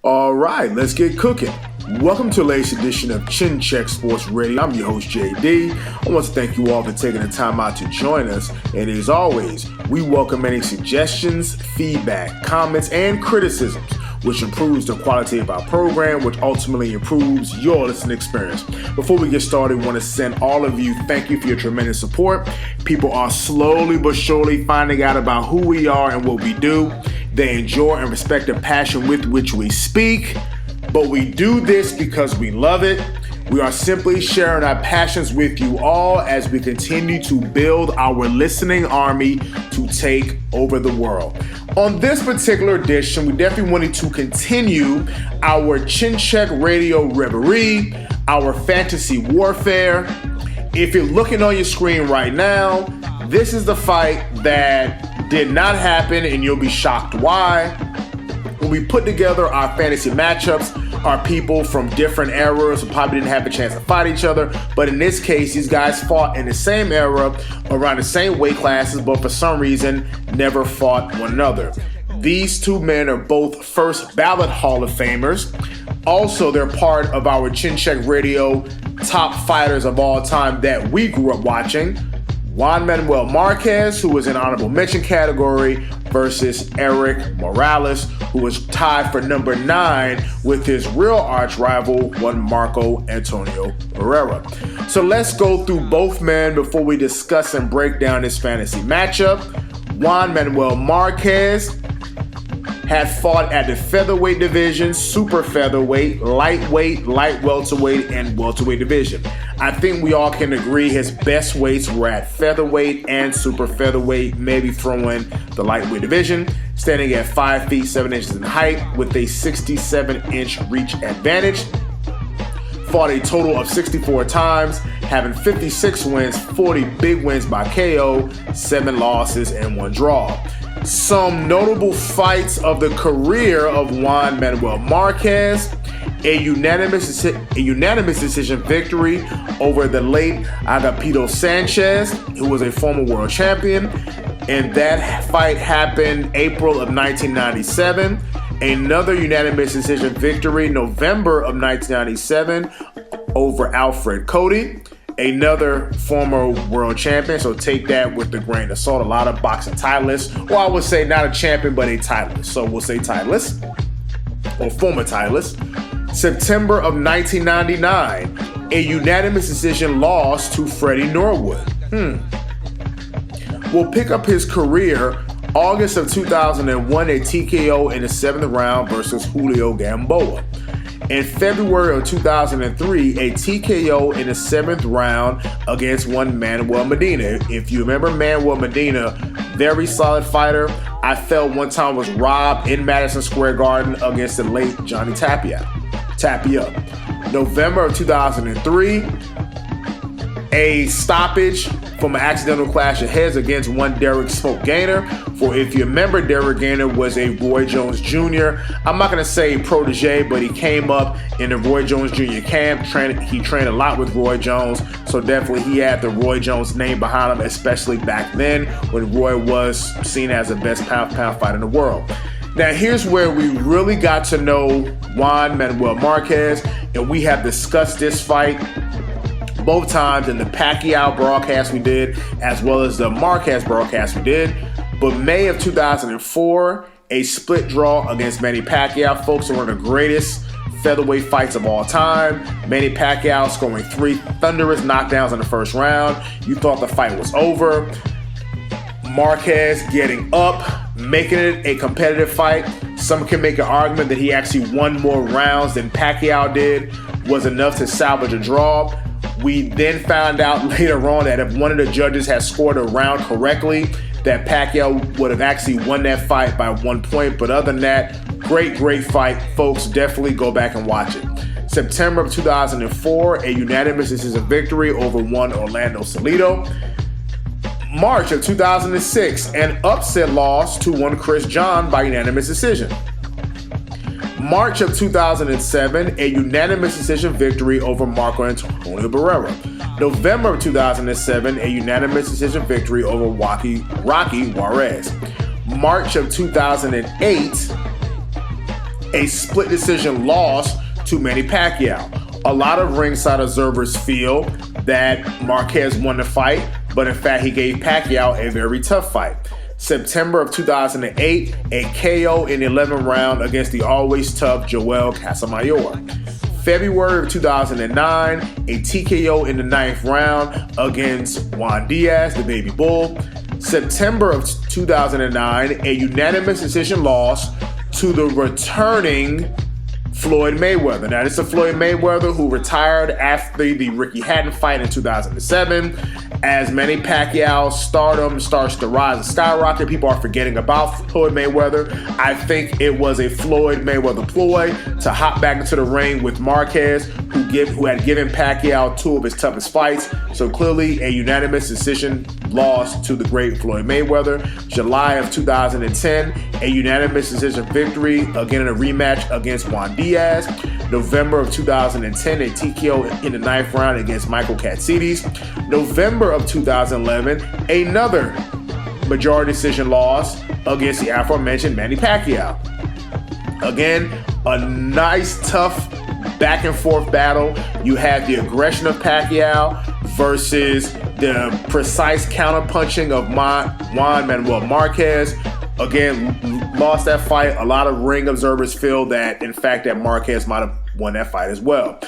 All right, let's get cooking. Welcome to the latest edition of Chin Check Sports Radio. I'm your host, JD. I want to thank you all for taking the time out to join us. And as always, we welcome any suggestions, feedback, comments, and criticisms, which improves the quality of our program, which ultimately improves your listening experience. Before we get started, I want to send all of you thank you for your tremendous support. People are slowly but surely finding out about who we are and what we do. They enjoy and respect the passion with which we speak, but we do this because we love it. We are simply sharing our passions with you all as we continue to build our listening army to take over the world. On this particular edition, we definitely wanted to continue our Chin Check Radio reverie, our fantasy warfare. If you're looking on your screen right now, this is the fight that did not happen, and you'll be shocked why. When we put together our fantasy matchups, our people from different eras who probably didn't have a chance to fight each other, but in this case, these guys fought in the same era, around the same weight classes, but for some reason, never fought one another. These two men are both first ballot Hall of Famers. Also, they're part of our Chin Check Radio top fighters of all time that we grew up watching. Juan Manuel Marquez, who was in honorable mention category, versus Erik Morales, who was tied for number 9 with his real arch rival, one Marco Antonio Barrera. So let's go through both men before we discuss and break down this fantasy matchup. Juan Manuel Marquez had fought at the featherweight division, super featherweight, lightweight, light welterweight, and welterweight division. I think we all can agree his best weights were at featherweight and super featherweight, maybe throw in the lightweight division, standing at 5 feet 7 inches in height with a 67-inch reach advantage. Fought a total of 64 times, having 56 wins, 40 big wins by KO, 7 losses, and 1 draw. Some notable fights of the career of Juan Manuel Marquez: a unanimous decision victory over the late Agapito Sanchez, who was a former world champion, and that fight happened April of 1997. Another unanimous decision victory November of 1997 over Alfred Cody, another former world champion, so take that with a grain of salt. A lot of boxing titleists, or I would say not a champion, but a titleist. So we'll say titleist, or former titleist. September of 1999, a unanimous decision loss to Freddie Norwood. We'll pick up his career August of 2001, a TKO in the 7th round versus Julio Gamboa. In February of 2003, a TKO in the 7th round against one Manuel Medina. If you remember Manuel Medina, very solid fighter. I felt one time was robbed in Madison Square Garden against the late Johnny Tapia. November of 2003, a stoppage from an accidental clash of heads against one Derek Smoke Gainer. For if you remember, Derek Gainer was a Roy Jones Jr. I'm not going to say protege, but he came up in the Roy Jones Jr. camp. He trained a lot with Roy Jones, so definitely he had the Roy Jones name behind him, especially back then when Roy was seen as the best pound-for-pound fighter in the world. Now, here's where we really got to know Juan Manuel Marquez, and we have discussed this fight both times in the Pacquiao broadcast we did, as well as the Marquez broadcast we did. But May of 2004, a split draw against Manny Pacquiao. Folks, are one of the greatest featherweight fights of all time. Manny Pacquiao scoring 3 thunderous knockdowns in the first round. You thought the fight was over. Marquez getting up, making it a competitive fight. Some can make an argument that he actually won more rounds than Pacquiao did, was enough to salvage a draw. We then found out later on that if one of the judges had scored a round correctly, that Pacquiao would have actually won that fight by 1 point. But other than that, great fight. Folks, definitely go back and watch it. September of 2004, a unanimous decision victory over one Orlando Salido. March of 2006, an upset loss to one Chris John by unanimous decision. March of 2007, a unanimous decision victory over Marco Antonio Barrera. November of 2007, a unanimous decision victory over Rocky Juarez. March of 2008, a split decision loss to Manny Pacquiao. A lot of ringside observers feel that Marquez won the fight, but in fact he gave Pacquiao a very tough fight. September of 2008, a KO in the 11th round against the always tough Joel Casamayor. February of 2009, a TKO in the 9th round against Juan Diaz, the Baby Bull. September of 2009, a unanimous decision loss to the returning Floyd Mayweather. Now, this is Floyd Mayweather who retired after the Ricky Hatton fight in 2007. As Manny Pacquiao's stardom starts to rise and skyrocket, people are forgetting about Floyd Mayweather. I think it was a Floyd Mayweather ploy to hop back into the ring with Marquez, who had given Pacquiao two of his toughest fights. So clearly a unanimous decision loss to the great Floyd Mayweather. July of 2010, a unanimous decision victory, again in a rematch against Juan Diaz. November of 2010, a TKO in the 9th round against Michael Katsidis. November of 2011, another majority decision loss against the aforementioned Manny Pacquiao. Again, a nice, tough back and forth battle. You had the aggression of Pacquiao versus the precise counterpunching of Juan Manuel Marquez. Again, lost that fight. A lot of ring observers feel that, in fact, that Marquez might have won that fight as well.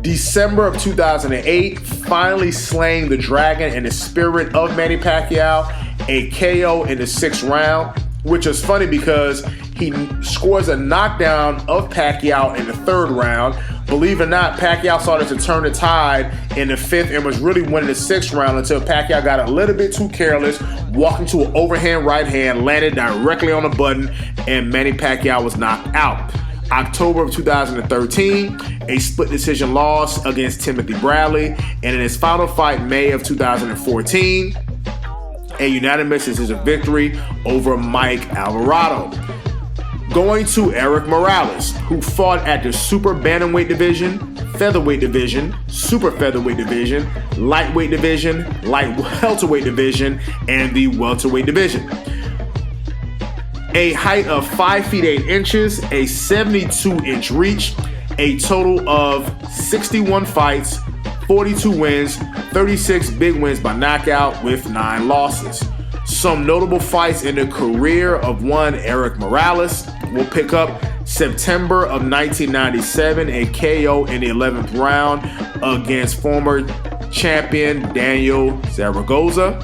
December of 2008, finally slaying the dragon in the spirit of Manny Pacquiao, a KO in the 6th round, which is funny because he scores a knockdown of Pacquiao in the 3rd round. Believe it or not, Pacquiao started to turn the tide in the 5th and was really winning the 6th round until Pacquiao got a little bit too careless, walked into an overhand right hand, landed directly on the button, and Manny Pacquiao was knocked out. October of 2013, a split decision loss against Timothy Bradley, and in his final fight, May of 2014, a unanimous decision victory over Mike Alvarado. Going to Erik Morales, who fought at the super bantamweight division, featherweight division, super featherweight division, lightweight division, light welterweight division, and the welterweight division. A height of 5 feet 8 inches, a 72-inch reach, a total of 61 fights, 42 wins, 36 big wins by knockout with 9 losses. Some notable fights in the career of one Erik Morales. We'll pick up September of 1997, a KO in the 11th round against former champion Daniel Zaragoza.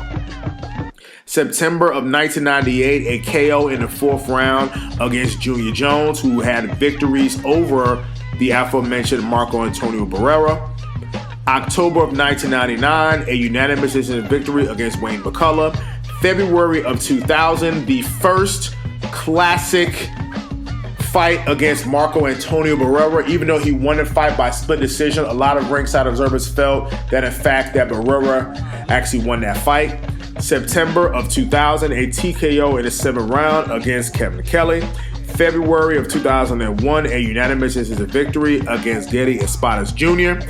September of 1998, a KO in the 4th round against Junior Jones, who had victories over the aforementioned Marco Antonio Barrera. October of 1999, a unanimous decision victory against Wayne McCullough. February of 2000, the first classic fight against Marco Antonio Barrera. Even though he won the fight by split decision, a lot of ringside observers felt that in fact that Barrera actually won that fight. September of 2000, a TKO in the 7th round against Kevin Kelly. February of 2001, a unanimous decision victory against Geddy Espadas Jr.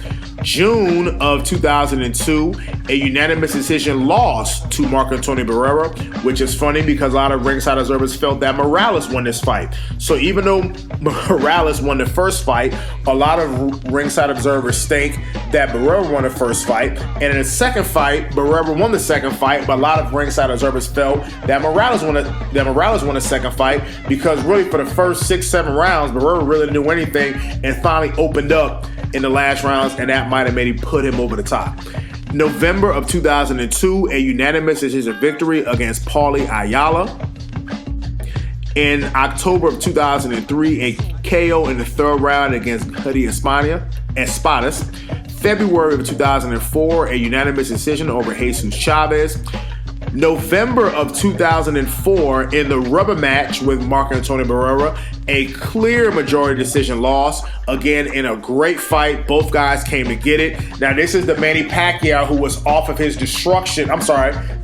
June of 2002, a unanimous decision loss to Marco Antonio Barrera, which is funny because a lot of ringside observers felt that Morales won this fight. So even though Morales won the first fight, a lot of ringside observers think that Barrera won the first fight. And in the second fight, Barrera won the second fight, but a lot of ringside observers felt that Morales won the second fight because really for the first 6-7 rounds, Barrera really didn't do anything and finally opened up in the last rounds, and that might have maybe put him over the top. November of 2002, a unanimous decision victory against Paulie Ayala. In October of 2003, a KO in the 3rd round against Geddy Espadas. February of 2004, a unanimous decision over Jesus Chavez. November of 2004, in the rubber match with Marco Antonio Barrera, a clear majority decision loss. Again, in a great fight, both guys came to get it. Now, this is the Manny Pacquiao who was off of his destruction.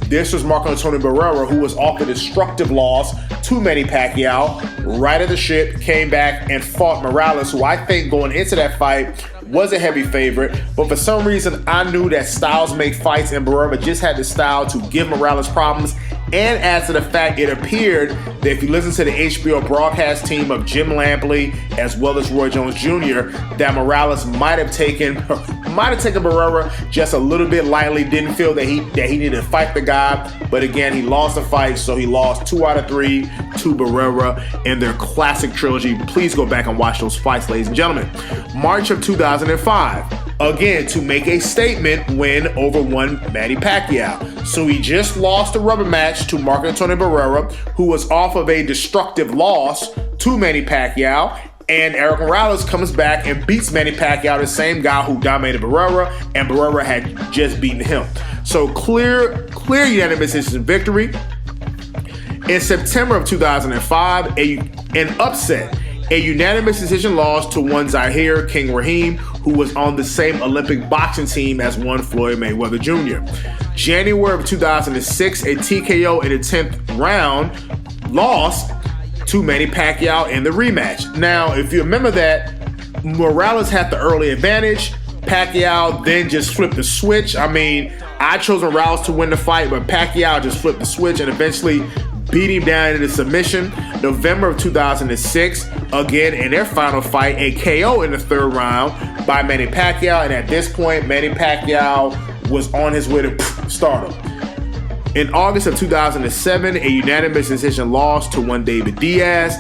This was Marco Antonio Barrera who was off the destructive loss to Manny Pacquiao. Right at the ship, came back and fought Morales, who I think going into that fight was a heavy favorite, but for some reason I knew that styles make fights and Barrera just had the style to give Morales problems and adds to the fact it appeared that if you listen to the HBO broadcast team of Jim Lampley as well as Roy Jones Jr., that Morales might have taken Barrera just a little bit lightly, didn't feel that he needed to fight the guy. But again, he lost the fight, so he lost 2 out of 3 to Barrera in their classic trilogy. Please go back and watch those fights, ladies and gentlemen. March of 2005. Again, to make a statement win over one Manny Pacquiao. So he just lost a rubber match to Marco Antonio Barrera, who was off of a destructive loss to Manny Pacquiao. And Erik Morales comes back and beats Manny Pacquiao, the same guy who dominated Barrera, and Barrera had just beaten him. So clear unanimous decision victory. In September of 2005, an upset. A unanimous decision loss to one Zahir King Rahim, who was on the same Olympic boxing team as one Floyd Mayweather Jr. January of 2006, a TKO in the 10th round loss to Manny Pacquiao in the rematch. Now, if you remember that, Morales had the early advantage. Pacquiao then just flipped the switch. I mean, I chose Morales to win the fight, but Pacquiao just flipped the switch and eventually beat him down into submission. November of 2006, again in their final fight, a KO in the 3rd round by Manny Pacquiao. And at this point, Manny Pacquiao was on his way to stardom. In August of 2007, a unanimous decision loss to one David Diaz.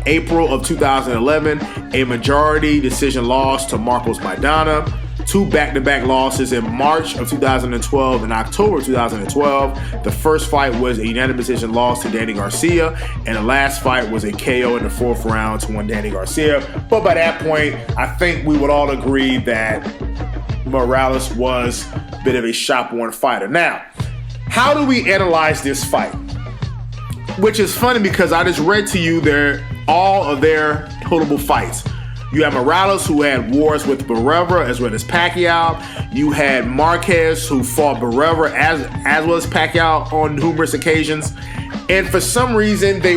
April of 2011, a majority decision loss to Marcos Maidana. 2 back-to-back losses in March of 2012 and October of 2012. The first fight was a unanimous decision loss to Danny Garcia, and the last fight was a KO in the 4th round to one Danny Garcia. But by that point, I think we would all agree that Morales was a bit of a shop-worn fighter. Now, how do we analyze this fight? Which is funny because I just read to you all of their notable fights. You had Morales, who had wars with Barrera as well as Pacquiao. You had Marquez, who fought Barrera as well as Pacquiao on numerous occasions. And for some reason, they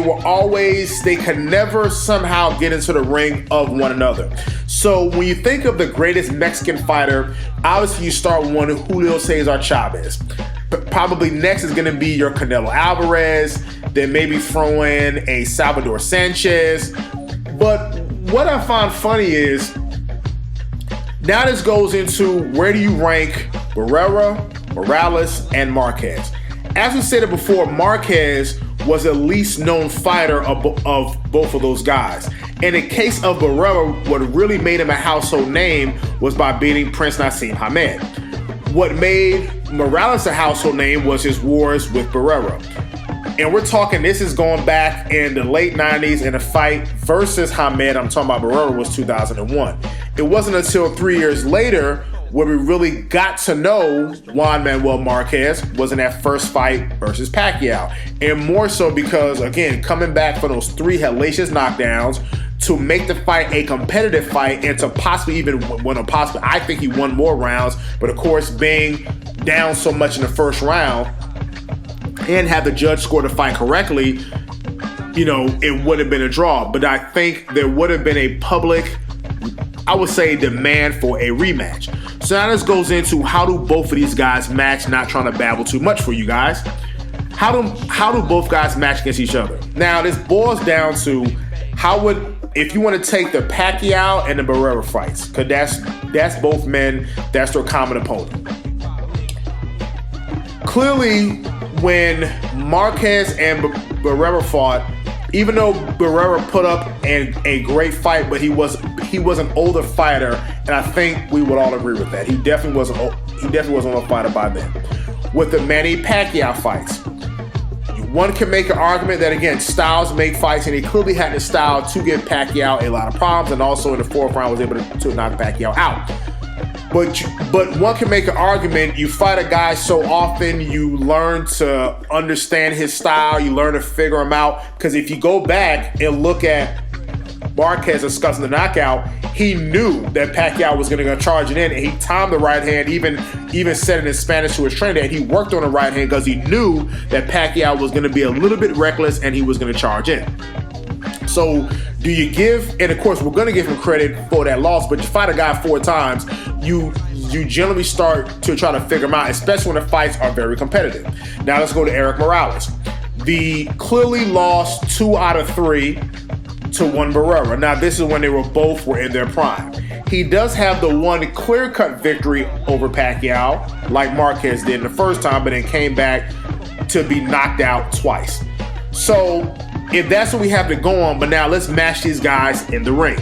could never somehow get into the ring of one another. So when you think of the greatest Mexican fighter, obviously you start with one of Julio Cesar Chavez. Probably next is going to be your Canelo Alvarez, then maybe throw in a Salvador Sanchez. But what I find funny is, now this goes into where do you rank Barrera, Morales, and Marquez. As we said it before, Marquez was the least known fighter of both of those guys. In the case of Barrera, what really made him a household name was by beating Prince Nassim Hamed. What made Morales a household name was his wars with Barrera. And we're talking, this is going back in the late 90s, and the fight versus Hamed, I'm talking about Barrera, was 2001. It wasn't until 3 years later where we really got to know Juan Manuel Marquez was in that first fight versus Pacquiao. And more so because, again, coming back for those 3 hellacious knockdowns to make the fight a competitive fight and to possibly even win I think he won more rounds, but of course being down so much in the first round and have the judge score the fight correctly, it would have been a draw. But I think there would have been a public, I would say, demand for a rematch. So now this goes into how do both of these guys match, not trying to babble too much for you guys. How do both guys match against each other? Now this boils down to if you want to take the Pacquiao and the Barrera fights, because that's both men, that's their common opponent. Clearly, when Marquez and Barrera fought, even though Barrera put up a great fight, but he was an older fighter, and I think we would all agree with that. He definitely wasn't an older fighter by then. With the Manny Pacquiao fights, one can make an argument that, again, styles make fights, and he clearly had the style to give Pacquiao a lot of problems, and also in the 4th round was able to knock Pacquiao out. But one can make an argument, you fight a guy so often, you learn to understand his style, you learn to figure him out. Because if you go back and look at Marquez discussing the knockout, he knew that Pacquiao was going to charge it in, and he timed the right hand, even said it in Spanish to his trainer, and he worked on the right hand because he knew that Pacquiao was going to be a little bit reckless and he was going to charge in. So do you give, and of course we're going to give him credit for that loss, but you fight a guy 4 times, you you generally start to try to figure them out, especially when the fights are very competitive. Now let's go to Erik Morales. The clearly lost 2 out of 3 to Juan Barrera. Now this is when they both were in their prime. He does have the one clear-cut victory over Pacquiao, like Marquez did the first time, but then came back to be knocked out twice. So if that's what we have to go on, but now let's match these guys in the ring.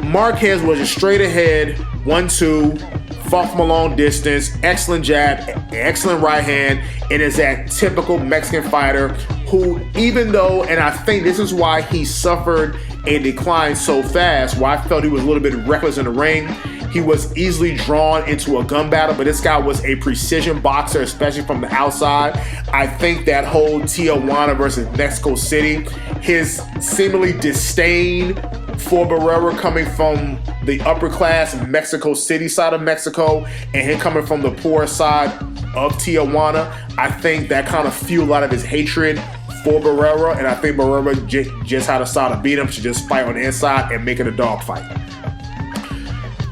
Marquez was a straight ahead 1-2, fought from a long distance, excellent jab, excellent right hand, and is that typical Mexican fighter who, even though, and I think this is why he suffered a decline so fast, why I felt he was a little bit reckless in the ring. He was easily drawn into a gun battle, but this guy was a precision boxer, especially from the outside. I think that whole Tijuana versus Mexico City, his seemingly disdain for Barrera coming from the upper class Mexico City side of Mexico and him coming from the poor side of Tijuana, I think that kind of fueled a lot of his hatred for Barrera, and I think Barrera just had a style to beat him, to just fight on the inside and make it a dogfight.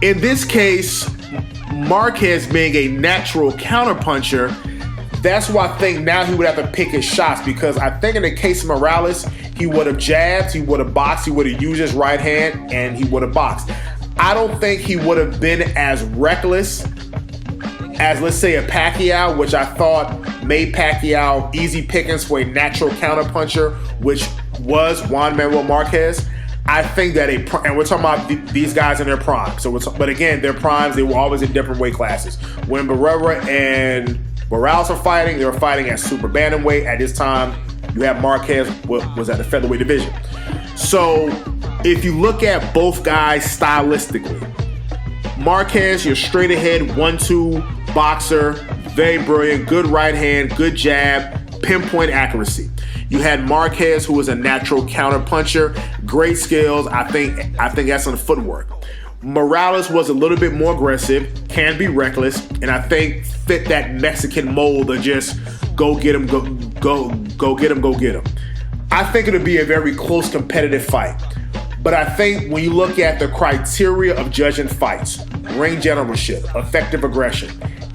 In this case, Marquez being a natural counterpuncher, that's why I think now he would have to pick his shots, because I think in the case of Morales, he would have jabbed, he would have boxed, he would have used his right hand, and he would have boxed. I don't think he would have been as reckless as, let's say, a Pacquiao, which I thought made Pacquiao easy pickings for a natural counterpuncher, which was Juan Manuel Marquez. I think that and we're talking about these guys in their prime. But again, their primes, they were always in different weight classes. When Barrera and Morales were fighting, they were fighting at super bantamweight. At this time, you have Marquez was at the featherweight division. So if you look at both guys stylistically, Marquez, you're straight ahead 1-2 boxer, very brilliant, good right hand, good jab, pinpoint accuracy. You had Marquez, who was a natural counterpuncher, great skills. I think that's on the footwork. Morales was a little bit more aggressive, can be reckless, and I think fit that Mexican mold of just go get him, go get him. I think it'll be a very close, competitive fight. But I think when you look at the criteria of judging fights, ring generalship, effective aggression,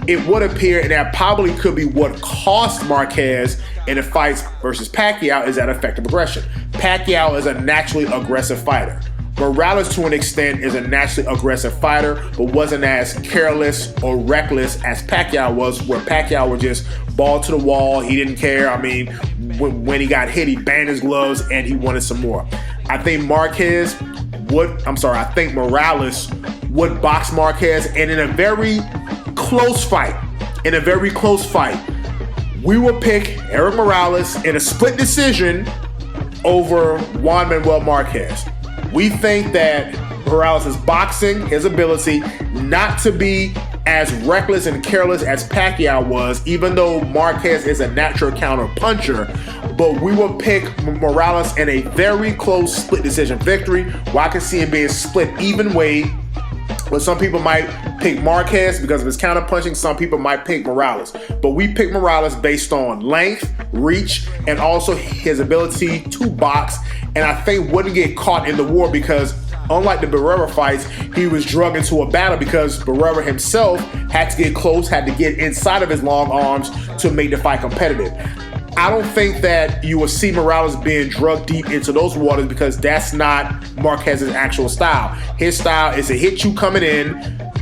it would appear, and that probably could be what cost Marquez in the fights versus Pacquiao, is that effective aggression. Pacquiao is a naturally aggressive fighter. Morales, to an extent, is a naturally aggressive fighter, but wasn't as careless or reckless as Pacquiao was, where Pacquiao would just ball to the wall. He didn't care. I mean, when he got hit, he banged his gloves and he wanted some more. I think Morales would box Marquez, and in a very close fight, we will pick Erik Morales in a split decision over Juan Manuel Marquez. We think that Morales' boxing, his ability not to be as reckless and careless as Pacquiao was, even though Marquez is a natural counter puncher, but we will pick Morales in a very close split decision victory, where I can see him being split even weight. But some people might pick Marquez because of his counter punching. Some people might pick Morales. But we pick Morales based on length, reach, and also his ability to box. And I think wouldn't get caught in the war, because unlike the Barrera fights, he was drugged into a battle because Barrera himself had to get close, had to get inside of his long arms to make the fight competitive. I don't think that you will see Morales being drugged deep into those waters, because that's not Marquez's actual style. His style is to hit you coming in,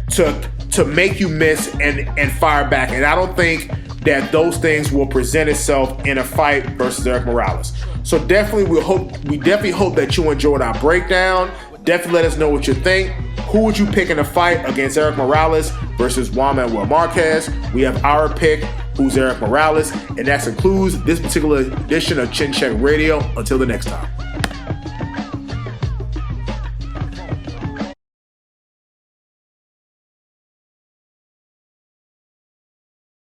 to make you miss and fire back. And I don't think that those things will present itself in a fight versus Erik Morales. So we definitely hope that you enjoyed our breakdown. Definitely let us know what you think. Who would you pick in a fight against Erik Morales versus Juan Manuel Marquez? We have our pick, who's Erik Morales, and that concludes this particular edition of Chin Check Radio. Until the next time.